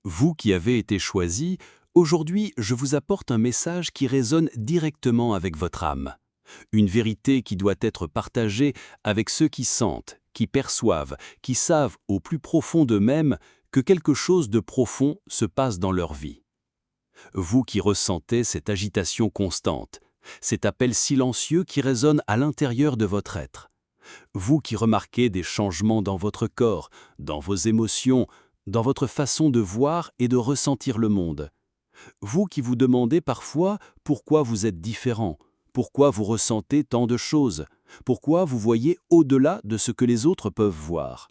Vous qui avez été choisi, aujourd'hui je vous apporte un message qui résonne directement avec votre âme. Une vérité qui doit être partagée avec ceux qui sentent, qui perçoivent, qui savent au plus profond d'eux-mêmes que quelque chose de profond se passe dans leur vie. Vous qui ressentez cette agitation constante, cet appel silencieux qui résonne à l'intérieur de votre être. Vous qui remarquez des changements dans votre corps, dans vos émotions, dans votre façon de voir et de ressentir le monde. Vous qui vous demandez parfois pourquoi vous êtes différent, pourquoi vous ressentez tant de choses, pourquoi vous voyez au-delà de ce que les autres peuvent voir.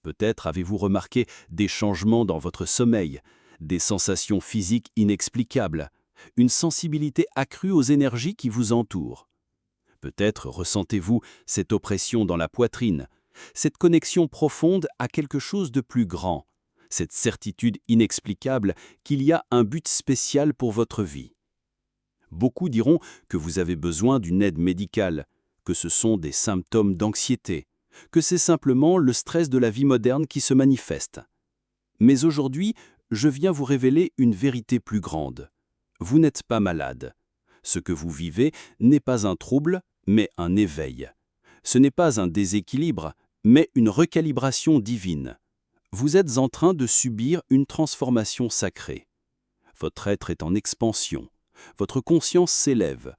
Peut-être avez-vous remarqué des changements dans votre sommeil, des sensations physiques inexplicables, une sensibilité accrue aux énergies qui vous entourent. Peut-être ressentez-vous cette oppression dans la poitrine, cette connexion profonde à quelque chose de plus grand, cette certitude inexplicable qu'il y a un but spécial pour votre vie. Beaucoup diront que vous avez besoin d'une aide médicale, que ce sont des symptômes d'anxiété, que c'est simplement le stress de la vie moderne qui se manifeste. Mais aujourd'hui, je viens vous révéler une vérité plus grande. Vous n'êtes pas malade. Ce que vous vivez n'est pas un trouble, mais un éveil. Ce n'est pas un déséquilibre, mais une recalibration divine. Vous êtes en train de subir une transformation sacrée. Votre être est en expansion. Votre conscience s'élève.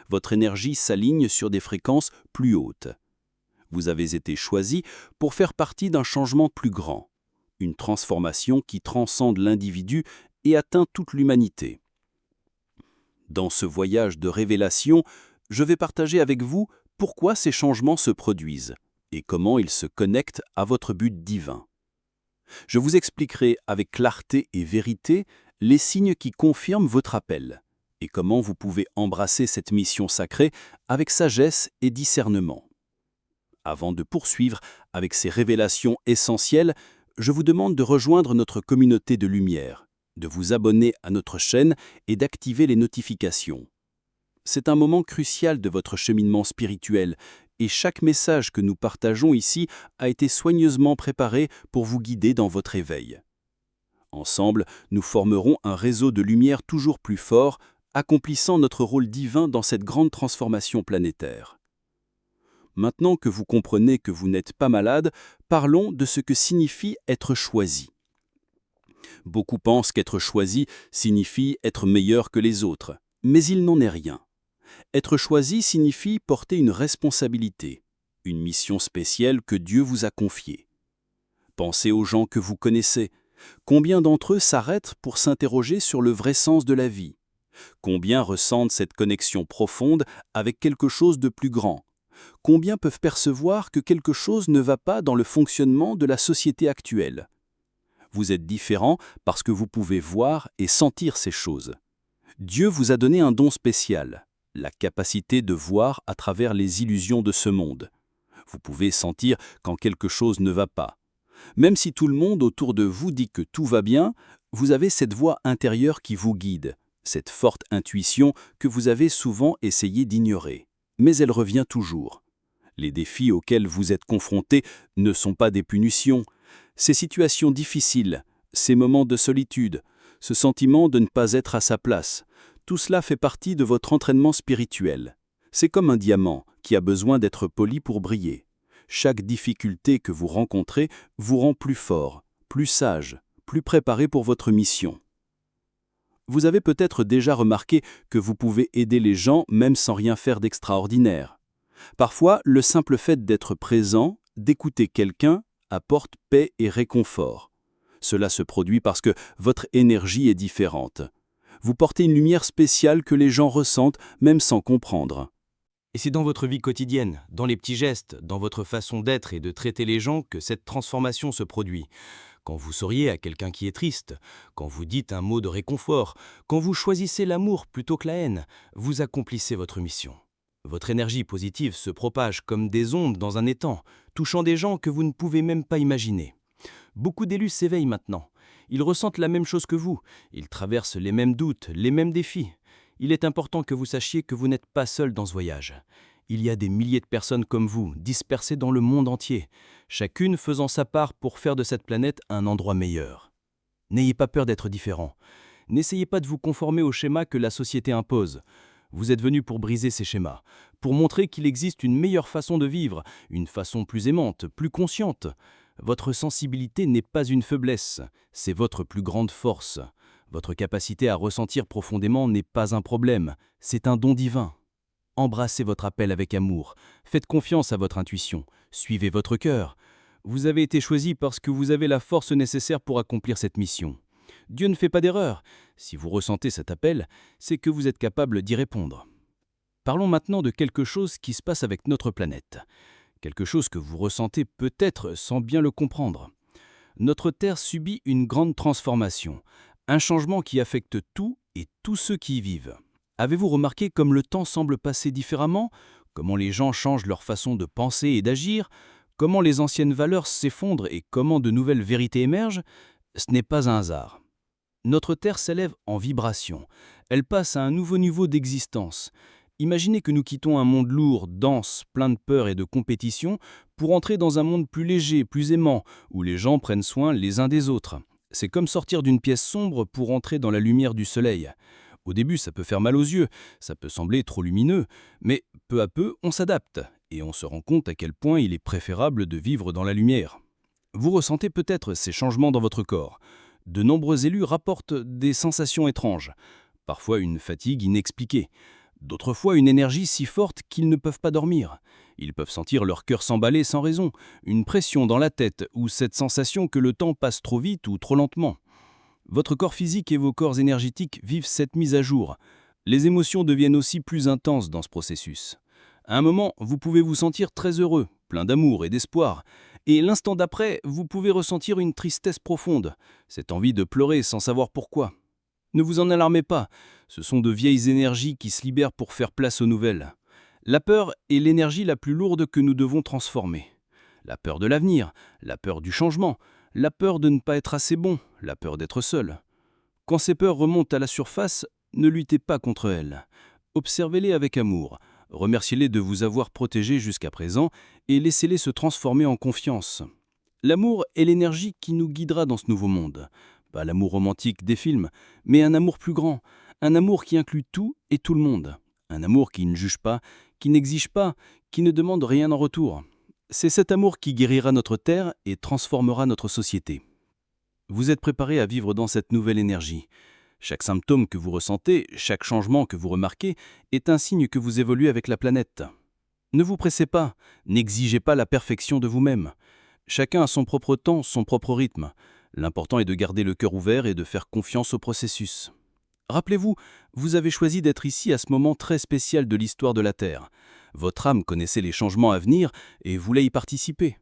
Votre énergie s'aligne sur des fréquences plus hautes. Vous avez été choisi pour faire partie d'un changement plus grand. Une transformation qui transcende l'individu et atteint toute l'humanité. Dans ce voyage de révélation, je vais partager avec vous pourquoi ces changements se produisent et comment ils se connectent à votre but divin. Je vous expliquerai avec clarté et vérité les signes qui confirment votre appel et comment vous pouvez embrasser cette mission sacrée avec sagesse et discernement. Avant de poursuivre avec ces révélations essentielles, je vous demande de rejoindre notre communauté de lumière, de vous abonner à notre chaîne et d'activer les notifications. C'est un moment crucial de votre cheminement spirituel et chaque message que nous partageons ici a été soigneusement préparé pour vous guider dans votre éveil. Ensemble, nous formerons un réseau de lumière toujours plus fort, accomplissant notre rôle divin dans cette grande transformation planétaire. Maintenant que vous comprenez que vous n'êtes pas malade, parlons de ce que signifie être choisi. Beaucoup pensent qu'être choisi signifie être meilleur que les autres, mais il n'en est rien. Être choisi signifie porter une responsabilité, une mission spéciale que Dieu vous a confiée. Pensez aux gens que vous connaissez. Combien d'entre eux s'arrêtent pour s'interroger sur le vrai sens de la vie? Combien ressentent cette connexion profonde avec quelque chose de plus grand? Combien peuvent percevoir que quelque chose ne va pas dans le fonctionnement de la société actuelle? Vous êtes différent parce que vous pouvez voir et sentir ces choses. Dieu vous a donné un don spécial, la capacité de voir à travers les illusions de ce monde. Vous pouvez sentir quand quelque chose ne va pas. Même si tout le monde autour de vous dit que tout va bien, vous avez cette voix intérieure qui vous guide, cette forte intuition que vous avez souvent essayé d'ignorer. Mais elle revient toujours. Les défis auxquels vous êtes confrontés ne sont pas des punitions. Ces situations difficiles, ces moments de solitude, ce sentiment de ne pas être à sa place, tout cela fait partie de votre entraînement spirituel. C'est comme un diamant qui a besoin d'être poli pour briller. Chaque difficulté que vous rencontrez vous rend plus fort, plus sage, plus préparé pour votre mission. Vous avez peut-être déjà remarqué que vous pouvez aider les gens même sans rien faire d'extraordinaire. Parfois, le simple fait d'être présent, d'écouter quelqu'un, apporte paix et réconfort. Cela se produit parce que votre énergie est différente. Vous portez une lumière spéciale que les gens ressentent même sans comprendre. Et c'est dans votre vie quotidienne, dans les petits gestes, dans votre façon d'être et de traiter les gens que cette transformation se produit. Quand vous souriez à quelqu'un qui est triste, quand vous dites un mot de réconfort, quand vous choisissez l'amour plutôt que la haine, vous accomplissez votre mission. Votre énergie positive se propage comme des ondes dans un étang, touchant des gens que vous ne pouvez même pas imaginer. Beaucoup d'élus s'éveillent maintenant. Ils ressentent la même chose que vous. Ils traversent les mêmes doutes, les mêmes défis. Il est important que vous sachiez que vous n'êtes pas seul dans ce voyage. Il y a des milliers de personnes comme vous, dispersées dans le monde entier, chacune faisant sa part pour faire de cette planète un endroit meilleur. N'ayez pas peur d'être différent. N'essayez pas de vous conformer aux schémas que la société impose. Vous êtes venu pour briser ces schémas, pour montrer qu'il existe une meilleure façon de vivre, une façon plus aimante, plus consciente. Votre sensibilité n'est pas une faiblesse, c'est votre plus grande force. Votre capacité à ressentir profondément n'est pas un problème, c'est un don divin. Embrassez votre appel avec amour, faites confiance à votre intuition, suivez votre cœur. Vous avez été choisi parce que vous avez la force nécessaire pour accomplir cette mission. Dieu ne fait pas d'erreur. Si vous ressentez cet appel, c'est que vous êtes capable d'y répondre. Parlons maintenant de quelque chose qui se passe avec notre planète. Quelque chose que vous ressentez peut-être sans bien le comprendre. Notre Terre subit une grande transformation, un changement qui affecte tout et tous ceux qui y vivent. Avez-vous remarqué comme le temps semble passer différemment? Comment les gens changent leur façon de penser et d'agir? Comment les anciennes valeurs s'effondrent et comment de nouvelles vérités émergent? Ce n'est pas un hasard. Notre Terre s'élève en vibration. Elle passe à un nouveau niveau d'existence. Imaginez que nous quittons un monde lourd, dense, plein de peur et de compétition, pour entrer dans un monde plus léger, plus aimant, où les gens prennent soin les uns des autres. C'est comme sortir d'une pièce sombre pour entrer dans la lumière du soleil. Au début, ça peut faire mal aux yeux, ça peut sembler trop lumineux, mais peu à peu, on s'adapte, et on se rend compte à quel point il est préférable de vivre dans la lumière. Vous ressentez peut-être ces changements dans votre corps. De nombreux élus rapportent des sensations étranges, parfois une fatigue inexpliquée, d'autres fois une énergie si forte qu'ils ne peuvent pas dormir. Ils peuvent sentir leur cœur s'emballer sans raison, une pression dans la tête ou cette sensation que le temps passe trop vite ou trop lentement. Votre corps physique et vos corps énergétiques vivent cette mise à jour. Les émotions deviennent aussi plus intenses dans ce processus. À un moment, vous pouvez vous sentir très heureux, plein d'amour et d'espoir. Et l'instant d'après, vous pouvez ressentir une tristesse profonde, cette envie de pleurer sans savoir pourquoi. Ne vous en alarmez pas, ce sont de vieilles énergies qui se libèrent pour faire place aux nouvelles. La peur est l'énergie la plus lourde que nous devons transformer. La peur de l'avenir, la peur du changement, la peur de ne pas être assez bon, la peur d'être seul. Quand ces peurs remontent à la surface, ne luttez pas contre elles. Observez-les avec amour, remerciez-les de vous avoir protégé jusqu'à présent et laissez-les se transformer en confiance. L'amour est l'énergie qui nous guidera dans ce nouveau monde. Pas l'amour romantique des films, mais un amour plus grand, un amour qui inclut tout et tout le monde. Un amour qui ne juge pas, qui n'exige pas, qui ne demande rien en retour. C'est cet amour qui guérira notre terre et transformera notre société. Vous êtes préparé à vivre dans cette nouvelle énergie. Chaque symptôme que vous ressentez, chaque changement que vous remarquez, est un signe que vous évoluez avec la planète. Ne vous pressez pas, n'exigez pas la perfection de vous-même. Chacun a son propre temps, son propre rythme. L'important est de garder le cœur ouvert et de faire confiance au processus. Rappelez-vous, vous avez choisi d'être ici à ce moment très spécial de l'histoire de la Terre. Votre âme connaissait les changements à venir et voulait y participer.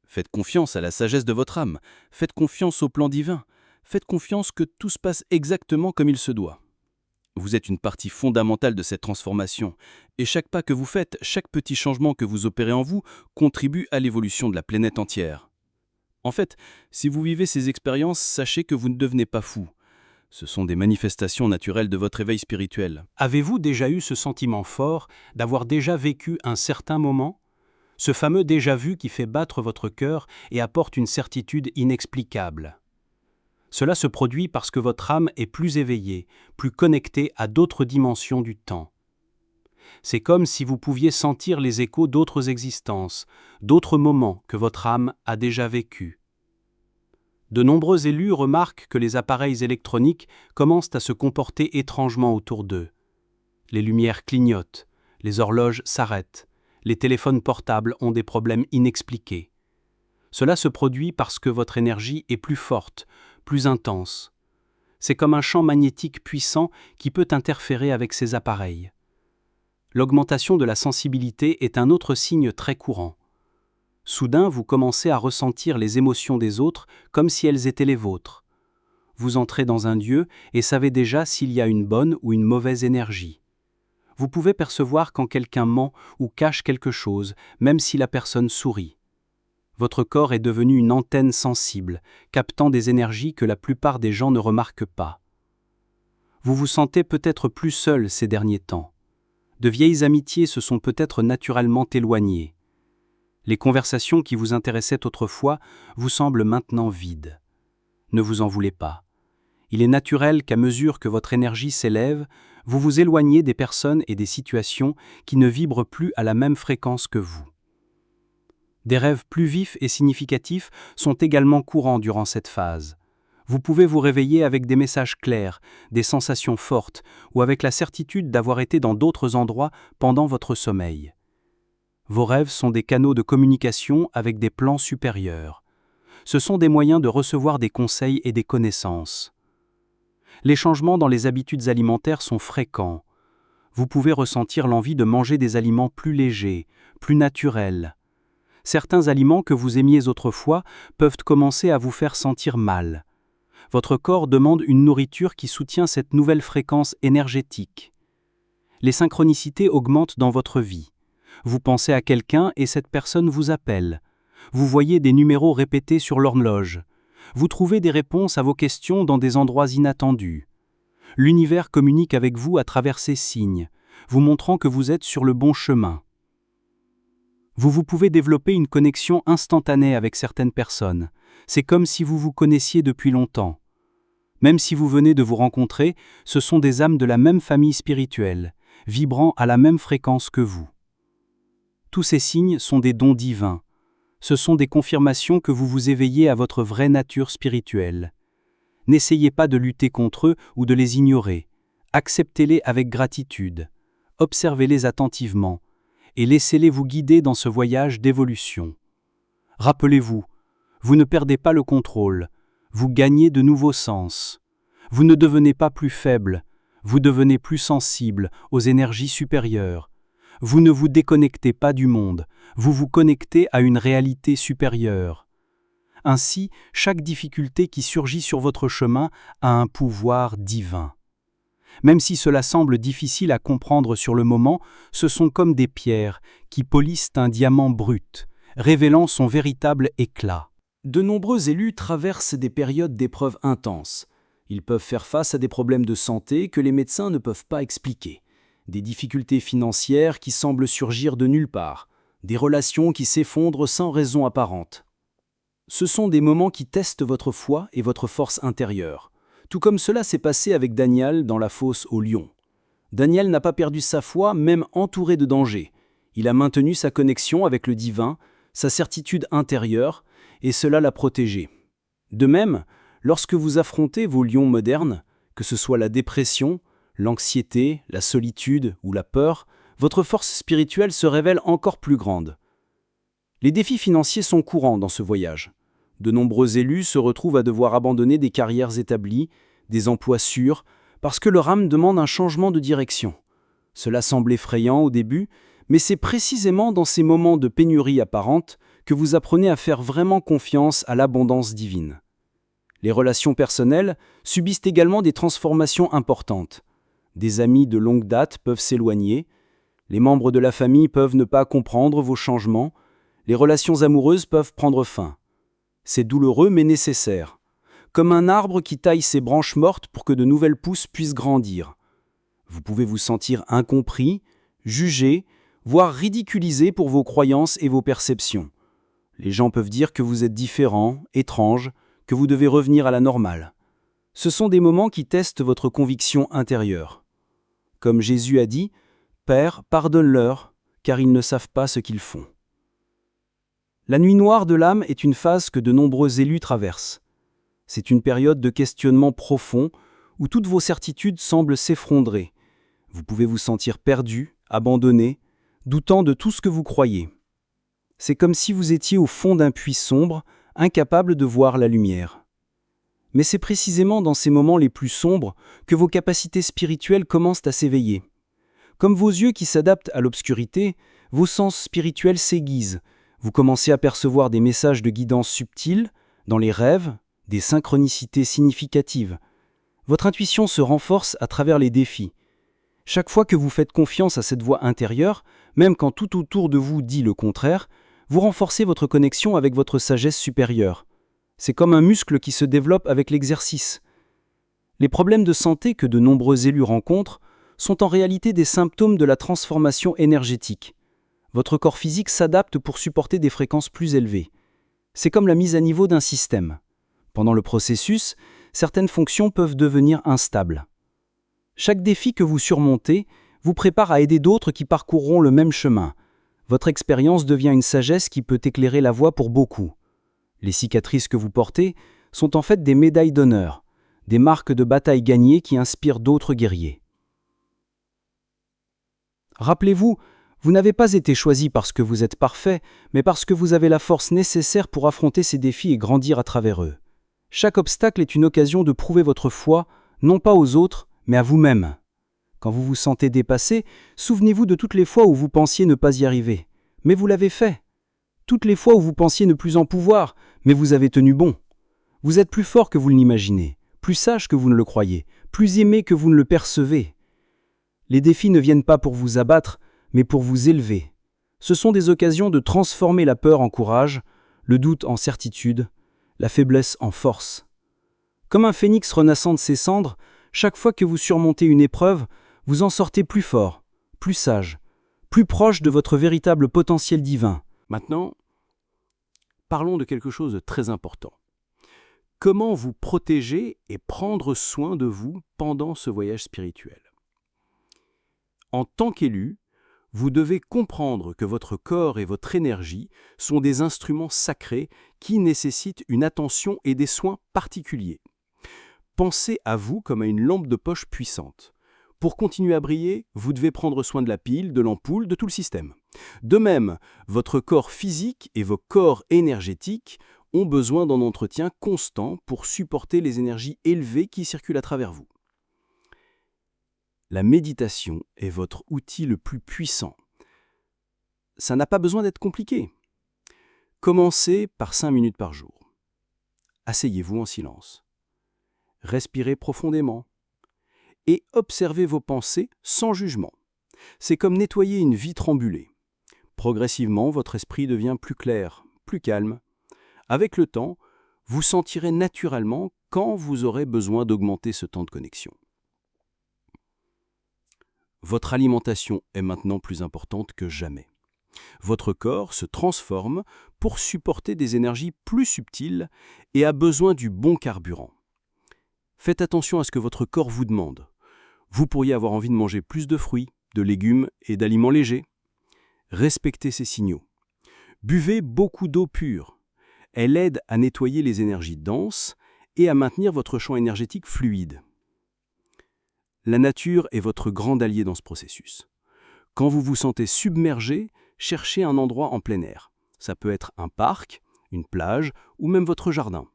Faites confiance à la sagesse de votre âme, faites confiance au plan divin, faites confiance que tout se passe exactement comme il se doit. Vous êtes une partie fondamentale de cette transformation, et chaque pas que vous faites, chaque petit changement que vous opérez en vous, contribue à l'évolution de la planète entière. En fait, si vous vivez ces expériences, sachez que vous ne devenez pas fou. Ce sont des manifestations naturelles de votre éveil spirituel. Avez-vous déjà eu ce sentiment fort d'avoir déjà vécu un certain moment? Ce fameux déjà-vu qui fait battre votre cœur et apporte une certitude inexplicable. Cela se produit parce que votre âme est plus éveillée, plus connectée à d'autres dimensions du temps. C'est comme si vous pouviez sentir les échos d'autres existences, d'autres moments que votre âme a déjà vécus. De nombreux élus remarquent que les appareils électroniques commencent à se comporter étrangement autour d'eux. Les lumières clignotent, les horloges s'arrêtent, les téléphones portables ont des problèmes inexpliqués. Cela se produit parce que votre énergie est plus forte, plus intense. C'est comme un champ magnétique puissant qui peut interférer avec ces appareils. L'augmentation de la sensibilité est un autre signe très courant. Soudain, vous commencez à ressentir les émotions des autres comme si elles étaient les vôtres. Vous entrez dans un lieu et savez déjà s'il y a une bonne ou une mauvaise énergie. Vous pouvez percevoir quand quelqu'un ment ou cache quelque chose, même si la personne sourit. Votre corps est devenu une antenne sensible, captant des énergies que la plupart des gens ne remarquent pas. Vous vous sentez peut-être plus seul ces derniers temps. De vieilles amitiés se sont peut-être naturellement éloignées. Les conversations qui vous intéressaient autrefois vous semblent maintenant vides. Ne vous en voulez pas. Il est naturel qu'à mesure que votre énergie s'élève, vous vous éloignez des personnes et des situations qui ne vibrent plus à la même fréquence que vous. Des rêves plus vifs et significatifs sont également courants durant cette phase. Vous pouvez vous réveiller avec des messages clairs, des sensations fortes ou avec la certitude d'avoir été dans d'autres endroits pendant votre sommeil. Vos rêves sont des canaux de communication avec des plans supérieurs. Ce sont des moyens de recevoir des conseils et des connaissances. Les changements dans les habitudes alimentaires sont fréquents. Vous pouvez ressentir l'envie de manger des aliments plus légers, plus naturels. Certains aliments que vous aimiez autrefois peuvent commencer à vous faire sentir mal. Votre corps demande une nourriture qui soutient cette nouvelle fréquence énergétique. Les synchronicités augmentent dans votre vie. Vous pensez à quelqu'un et cette personne vous appelle. Vous voyez des numéros répétés sur l'horloge. Vous trouvez des réponses à vos questions dans des endroits inattendus. L'univers communique avec vous à travers ces signes, vous montrant que vous êtes sur le bon chemin. Vous pouvez développer une connexion instantanée avec certaines personnes. C'est comme si vous vous connaissiez depuis longtemps. Même si vous venez de vous rencontrer, ce sont des âmes de la même famille spirituelle, vibrant à la même fréquence que vous. Tous ces signes sont des dons divins. Ce sont des confirmations que vous vous éveillez à votre vraie nature spirituelle. N'essayez pas de lutter contre eux ou de les ignorer. Acceptez-les avec gratitude. Observez-les attentivement et laissez-les vous guider dans ce voyage d'évolution. Rappelez-vous, vous ne perdez pas le contrôle, vous gagnez de nouveaux sens. Vous ne devenez pas plus faible, vous devenez plus sensible aux énergies supérieures. Vous ne vous déconnectez pas du monde, vous vous connectez à une réalité supérieure. Ainsi, chaque difficulté qui surgit sur votre chemin a un pouvoir divin. Même si cela semble difficile à comprendre sur le moment, ce sont comme des pierres qui polissent un diamant brut, révélant son véritable éclat. De nombreux élus traversent des périodes d'épreuves intenses. Ils peuvent faire face à des problèmes de santé que les médecins ne peuvent pas expliquer, des difficultés financières qui semblent surgir de nulle part, des relations qui s'effondrent sans raison apparente. Ce sont des moments qui testent votre foi et votre force intérieure, tout comme cela s'est passé avec Daniel dans la fosse au lion. Daniel n'a pas perdu sa foi, même entouré de dangers. Il a maintenu sa connexion avec le divin, sa certitude intérieure, et cela l'a protégé. De même, lorsque vous affrontez vos lions modernes, que ce soit la dépression, l'anxiété, la solitude ou la peur, votre force spirituelle se révèle encore plus grande. Les défis financiers sont courants dans ce voyage. De nombreux élus se retrouvent à devoir abandonner des carrières établies, des emplois sûrs, parce que leur âme demande un changement de direction. Cela semble effrayant au début, mais c'est précisément dans ces moments de pénurie apparente que vous apprenez à faire vraiment confiance à l'abondance divine. Les relations personnelles subissent également des transformations importantes. Des amis de longue date peuvent s'éloigner, les membres de la famille peuvent ne pas comprendre vos changements, les relations amoureuses peuvent prendre fin. C'est douloureux mais nécessaire, comme un arbre qui taille ses branches mortes pour que de nouvelles pousses puissent grandir. Vous pouvez vous sentir incompris, jugé, voire ridiculisé pour vos croyances et vos perceptions. Les gens peuvent dire que vous êtes différent, étrange, que vous devez revenir à la normale. Ce sont des moments qui testent votre conviction intérieure. Comme Jésus a dit, « Père, pardonne-leur, car ils ne savent pas ce qu'ils font. » La nuit noire de l'âme est une phase que de nombreux élus traversent. C'est une période de questionnement profond où toutes vos certitudes semblent s'effondrer. Vous pouvez vous sentir perdu, abandonné, doutant de tout ce que vous croyez. C'est comme si vous étiez au fond d'un puits sombre, incapable de voir la lumière. Mais c'est précisément dans ces moments les plus sombres que vos capacités spirituelles commencent à s'éveiller. Comme vos yeux qui s'adaptent à l'obscurité, vos sens spirituels s'aiguisent. Vous commencez à percevoir des messages de guidance subtils, dans les rêves, des synchronicités significatives. Votre intuition se renforce à travers les défis. Chaque fois que vous faites confiance à cette voix intérieure, même quand tout autour de vous dit le contraire, vous renforcez votre connexion avec votre sagesse supérieure. C'est comme un muscle qui se développe avec l'exercice. Les problèmes de santé que de nombreux élus rencontrent sont en réalité des symptômes de la transformation énergétique. Votre corps physique s'adapte pour supporter des fréquences plus élevées. C'est comme la mise à niveau d'un système. Pendant le processus, certaines fonctions peuvent devenir instables. Chaque défi que vous surmontez vous prépare à aider d'autres qui parcourront le même chemin. Votre expérience devient une sagesse qui peut éclairer la voie pour beaucoup. Les cicatrices que vous portez sont en fait des médailles d'honneur, des marques de bataille gagnées qui inspirent d'autres guerriers. Rappelez-vous, vous n'avez pas été choisi parce que vous êtes parfait, mais parce que vous avez la force nécessaire pour affronter ces défis et grandir à travers eux. Chaque obstacle est une occasion de prouver votre foi, non pas aux autres, mais à vous-même. Quand vous vous sentez dépassé, souvenez-vous de toutes les fois où vous pensiez ne pas y arriver. Mais vous l'avez fait. Toutes les fois où vous pensiez ne plus en pouvoir, mais vous avez tenu bon. Vous êtes plus fort que vous ne l'imaginez, plus sage que vous ne le croyez, plus aimé que vous ne le percevez. Les défis ne viennent pas pour vous abattre, mais pour vous élever. Ce sont des occasions de transformer la peur en courage, le doute en certitude, la faiblesse en force. Comme un phénix renaissant de ses cendres, chaque fois que vous surmontez une épreuve, vous en sortez plus fort, plus sage, plus proche de votre véritable potentiel divin. Maintenant, parlons de quelque chose de très important. Comment vous protéger et prendre soin de vous pendant ce voyage spirituel? En tant qu'élu, vous devez comprendre que votre corps et votre énergie sont des instruments sacrés qui nécessitent une attention et des soins particuliers. Pensez à vous comme à une lampe de poche puissante. Pour continuer à briller, vous devez prendre soin de la pile, de l'ampoule, de tout le système. De même, votre corps physique et vos corps énergétiques ont besoin d'un entretien constant pour supporter les énergies élevées qui circulent à travers vous. La méditation est votre outil le plus puissant. Ça n'a pas besoin d'être compliqué. Commencez par 5 minutes par jour. Asseyez-vous en silence. Respirez profondément. Et observez vos pensées sans jugement. C'est comme nettoyer une vitre ambulée. Progressivement, votre esprit devient plus clair, plus calme. Avec le temps, vous sentirez naturellement quand vous aurez besoin d'augmenter ce temps de connexion. Votre alimentation est maintenant plus importante que jamais. Votre corps se transforme pour supporter des énergies plus subtiles et a besoin du bon carburant. Faites attention à ce que votre corps vous demande. Vous pourriez avoir envie de manger plus de fruits, de légumes et d'aliments légers. Respectez ces signaux. Buvez beaucoup d'eau pure. Elle aide à nettoyer les énergies denses et à maintenir votre champ énergétique fluide. La nature est votre grand allié dans ce processus. Quand vous vous sentez submergé, cherchez un endroit en plein air. Ça peut être un parc, une plage ou même votre jardin.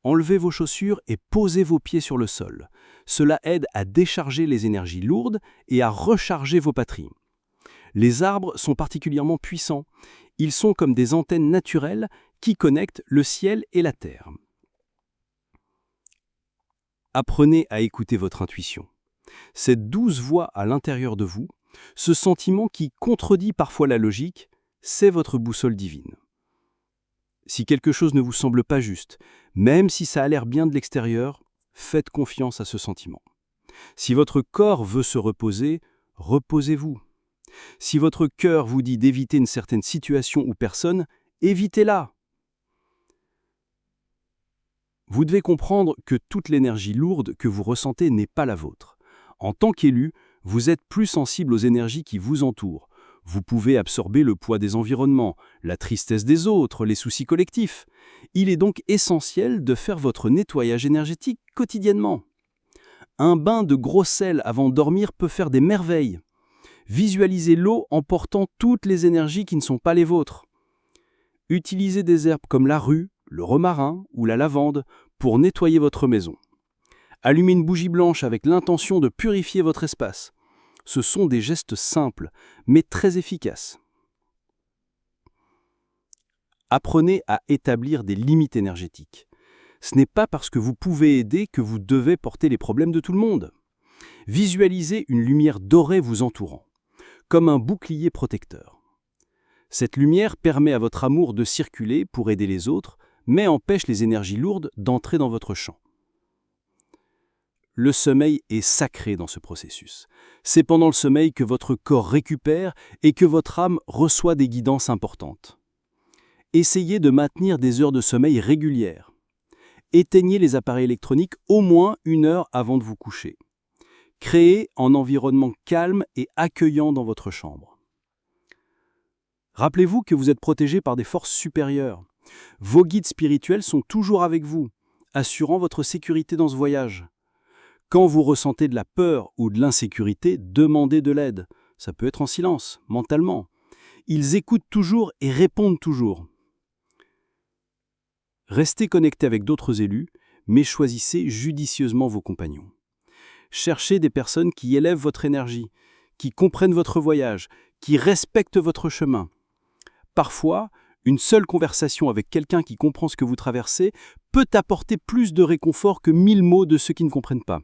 Enlevez vos chaussures et posez vos pieds sur le sol. Cela aide à décharger les énergies lourdes et à recharger vos batteries. Les arbres sont particulièrement puissants. Ils sont comme des antennes naturelles qui connectent le ciel et la terre. Apprenez à écouter votre intuition. Cette douce voix à l'intérieur de vous, ce sentiment qui contredit parfois la logique, c'est votre boussole divine. Si quelque chose ne vous semble pas juste, même si ça a l'air bien de l'extérieur, faites confiance à ce sentiment. Si votre corps veut se reposer, reposez-vous. Si votre cœur vous dit d'éviter une certaine situation ou personne, évitez-la. Vous devez comprendre que toute l'énergie lourde que vous ressentez n'est pas la vôtre. En tant qu'élu, vous êtes plus sensible aux énergies qui vous entourent. Vous pouvez absorber le poids des environnements, la tristesse des autres, les soucis collectifs. Il est donc essentiel de faire votre nettoyage énergétique quotidiennement. Un bain de gros sel avant de dormir peut faire des merveilles. Visualisez l'eau emportant toutes les énergies qui ne sont pas les vôtres. Utilisez des herbes comme la rue, le romarin ou la lavande pour nettoyer votre maison. Allumez une bougie blanche avec l'intention de purifier votre espace. Ce sont des gestes simples, mais très efficaces. Apprenez à établir des limites énergétiques. Ce n'est pas parce que vous pouvez aider que vous devez porter les problèmes de tout le monde. Visualisez une lumière dorée vous entourant, comme un bouclier protecteur. Cette lumière permet à votre amour de circuler pour aider les autres, mais empêche les énergies lourdes d'entrer dans votre champ. Le sommeil est sacré dans ce processus. C'est pendant le sommeil que votre corps récupère et que votre âme reçoit des guidances importantes. Essayez de maintenir des heures de sommeil régulières. Éteignez les appareils électroniques au moins 1 heure avant de vous coucher. Créez un environnement calme et accueillant dans votre chambre. Rappelez-vous que vous êtes protégé par des forces supérieures. Vos guides spirituels sont toujours avec vous, assurant votre sécurité dans ce voyage. Quand vous ressentez de la peur ou de l'insécurité, demandez de l'aide. Ça peut être en silence, mentalement. Ils écoutent toujours et répondent toujours. Restez connecté avec d'autres élus, mais choisissez judicieusement vos compagnons. Cherchez des personnes qui élèvent votre énergie, qui comprennent votre voyage, qui respectent votre chemin. Parfois, une seule conversation avec quelqu'un qui comprend ce que vous traversez peut apporter plus de réconfort que 1000 mots de ceux qui ne comprennent pas.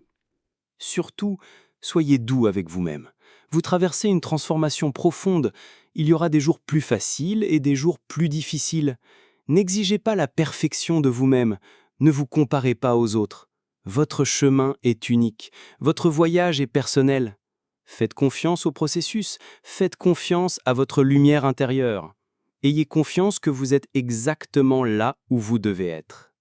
Surtout, soyez doux avec vous-même. Vous traversez une transformation profonde. Il y aura des jours plus faciles et des jours plus difficiles. N'exigez pas la perfection de vous-même. Ne vous comparez pas aux autres. Votre chemin est unique. Votre voyage est personnel. Faites confiance au processus. Faites confiance à votre lumière intérieure. Ayez confiance que vous êtes exactement là où vous devez être.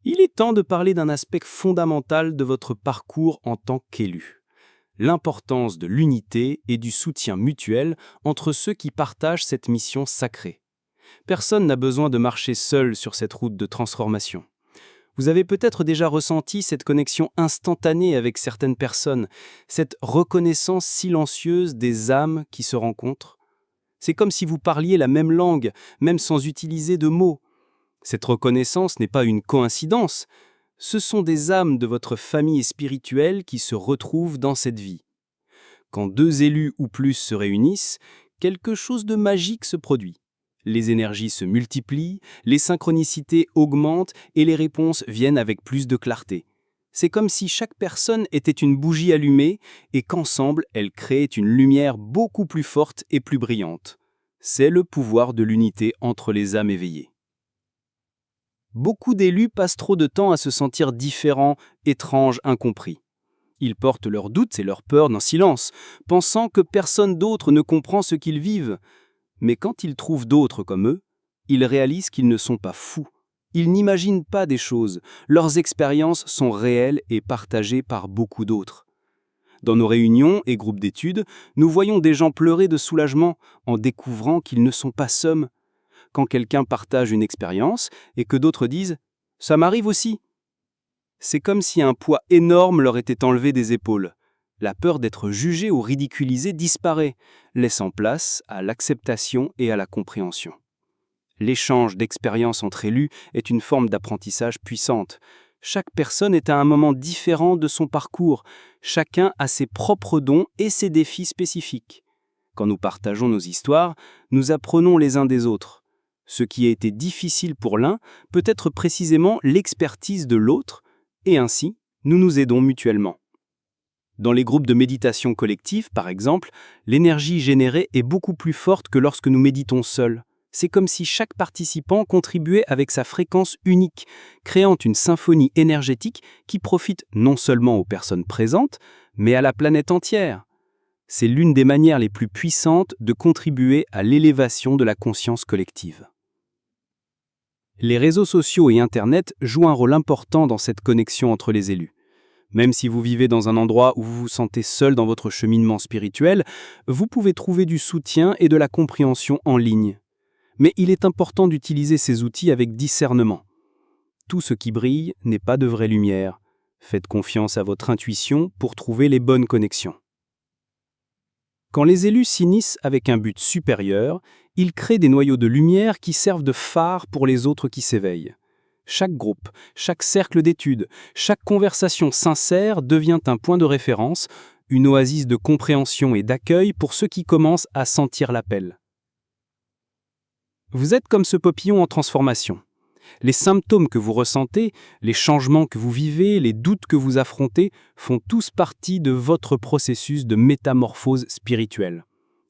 Il est temps de parler d'un aspect fondamental de votre parcours en tant qu'élu. L'importance de l'unité et du soutien mutuel entre ceux qui partagent cette mission sacrée. Personne n'a besoin de marcher seul sur cette route de transformation. Vous avez peut-être déjà ressenti cette connexion instantanée avec certaines personnes, cette reconnaissance silencieuse des âmes qui se rencontrent. C'est comme si vous parliez la même langue, même sans utiliser de mots. Cette reconnaissance n'est pas une coïncidence, ce sont des âmes de votre famille spirituelle qui se retrouvent dans cette vie. Quand 2 élus ou plus se réunissent, quelque chose de magique se produit. Les énergies se multiplient, les synchronicités augmentent et les réponses viennent avec plus de clarté. C'est comme si chaque personne était une bougie allumée et qu'ensemble, elles créaient une lumière beaucoup plus forte et plus brillante. C'est le pouvoir de l'unité entre les âmes éveillées. Beaucoup d'élus passent trop de temps à se sentir différents, étranges, incompris. Ils portent leurs doutes et leurs peurs dans silence, pensant que personne d'autre ne comprend ce qu'ils vivent. Mais quand ils trouvent d'autres comme eux, ils réalisent qu'ils ne sont pas fous. Ils n'imaginent pas des choses. Leurs expériences sont réelles et partagées par beaucoup d'autres. Dans nos réunions et groupes d'études, nous voyons des gens pleurer de soulagement en découvrant qu'ils ne sont pas seuls. Quand quelqu'un partage une expérience et que d'autres disent « ça m'arrive aussi ». C'est comme si un poids énorme leur était enlevé des épaules. La peur d'être jugé ou ridiculisé disparaît, laissant place à l'acceptation et à la compréhension. L'échange d'expériences entre élus est une forme d'apprentissage puissante. Chaque personne est à un moment différent de son parcours. Chacun a ses propres dons et ses défis spécifiques. Quand nous partageons nos histoires, nous apprenons les uns des autres. Ce qui a été difficile pour l'un peut être précisément l'expertise de l'autre, et ainsi, nous nous aidons mutuellement. Dans les groupes de méditation collective, par exemple, l'énergie générée est beaucoup plus forte que lorsque nous méditons seuls. C'est comme si chaque participant contribuait avec sa fréquence unique, créant une symphonie énergétique qui profite non seulement aux personnes présentes, mais à la planète entière. C'est l'une des manières les plus puissantes de contribuer à l'élévation de la conscience collective. Les réseaux sociaux et Internet jouent un rôle important dans cette connexion entre les élus. Même si vous vivez dans un endroit où vous vous sentez seul dans votre cheminement spirituel, vous pouvez trouver du soutien et de la compréhension en ligne. Mais il est important d'utiliser ces outils avec discernement. Tout ce qui brille n'est pas de vraie lumière. Faites confiance à votre intuition pour trouver les bonnes connexions. Quand les élus s'unissent avec un but supérieur, ils créent des noyaux de lumière qui servent de phare pour les autres qui s'éveillent. Chaque groupe, chaque cercle d'études, chaque conversation sincère devient un point de référence, une oasis de compréhension et d'accueil pour ceux qui commencent à sentir l'appel. Vous êtes comme ce papillon en transformation. Les symptômes que vous ressentez, les changements que vous vivez, les doutes que vous affrontez font tous partie de votre processus de métamorphose spirituelle.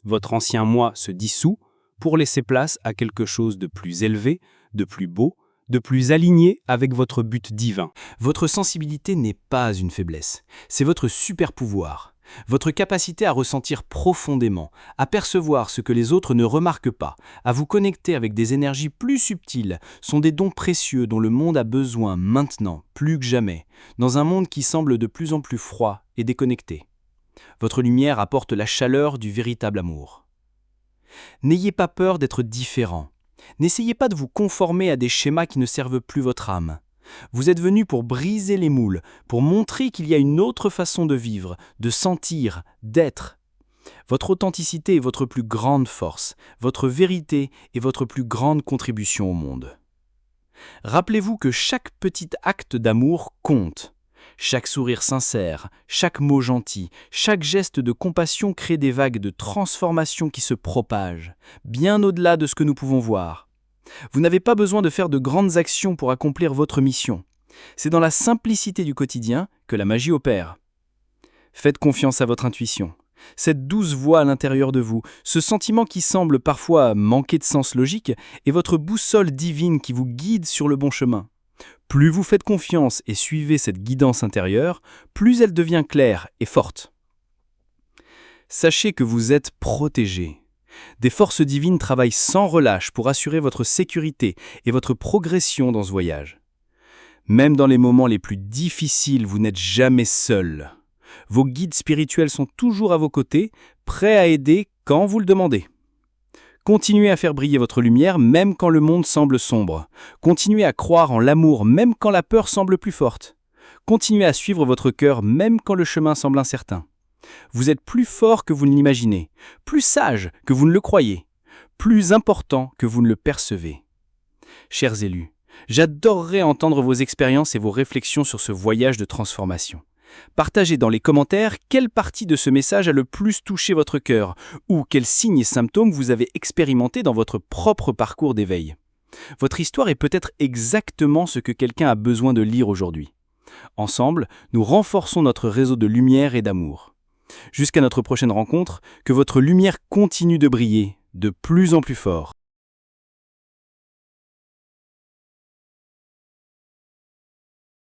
Votre ancien moi se dissout pour laisser place à quelque chose de plus élevé, de plus beau, de plus aligné avec votre but divin. Votre sensibilité n'est pas une faiblesse, c'est votre super pouvoir. Votre capacité à ressentir profondément, à percevoir ce que les autres ne remarquent pas, à vous connecter avec des énergies plus subtiles sont des dons précieux dont le monde a besoin maintenant, plus que jamais, dans un monde qui semble de plus en plus froid et déconnecté. Votre lumière apporte la chaleur du véritable amour. N'ayez pas peur d'être différent. N'essayez pas de vous conformer à des schémas qui ne servent plus votre âme. Vous êtes venu pour briser les moules, pour montrer qu'il y a une autre façon de vivre, de sentir, d'être. Votre authenticité est votre plus grande force, votre vérité est votre plus grande contribution au monde. Rappelez-vous que chaque petit acte d'amour compte. Chaque sourire sincère, chaque mot gentil, chaque geste de compassion crée des vagues de transformation qui se propagent, bien au-delà de ce que nous pouvons voir. Vous n'avez pas besoin de faire de grandes actions pour accomplir votre mission. C'est dans la simplicité du quotidien que la magie opère. Faites confiance à votre intuition. Cette douce voix à l'intérieur de vous, ce sentiment qui semble parfois manquer de sens logique, est votre boussole divine qui vous guide sur le bon chemin. Plus vous faites confiance et suivez cette guidance intérieure, plus elle devient claire et forte. Sachez que vous êtes protégé. Des forces divines travaillent sans relâche pour assurer votre sécurité et votre progression dans ce voyage. Même dans les moments les plus difficiles, vous n'êtes jamais seul. Vos guides spirituels sont toujours à vos côtés, prêts à aider quand vous le demandez. Continuez à faire briller votre lumière même quand le monde semble sombre. Continuez à croire en l'amour même quand la peur semble plus forte. Continuez à suivre votre cœur même quand le chemin semble incertain. Vous êtes plus fort que vous ne l'imaginez, plus sage que vous ne le croyez, plus important que vous ne le percevez. Chers élus, j'adorerais entendre vos expériences et vos réflexions sur ce voyage de transformation. Partagez dans les commentaires quelle partie de ce message a le plus touché votre cœur ou quels signes et symptômes vous avez expérimentés dans votre propre parcours d'éveil. Votre histoire est peut-être exactement ce que quelqu'un a besoin de lire aujourd'hui. Ensemble, nous renforçons notre réseau de lumière et d'amour. Jusqu'à notre prochaine rencontre, que votre lumière continue de briller de plus en plus fort.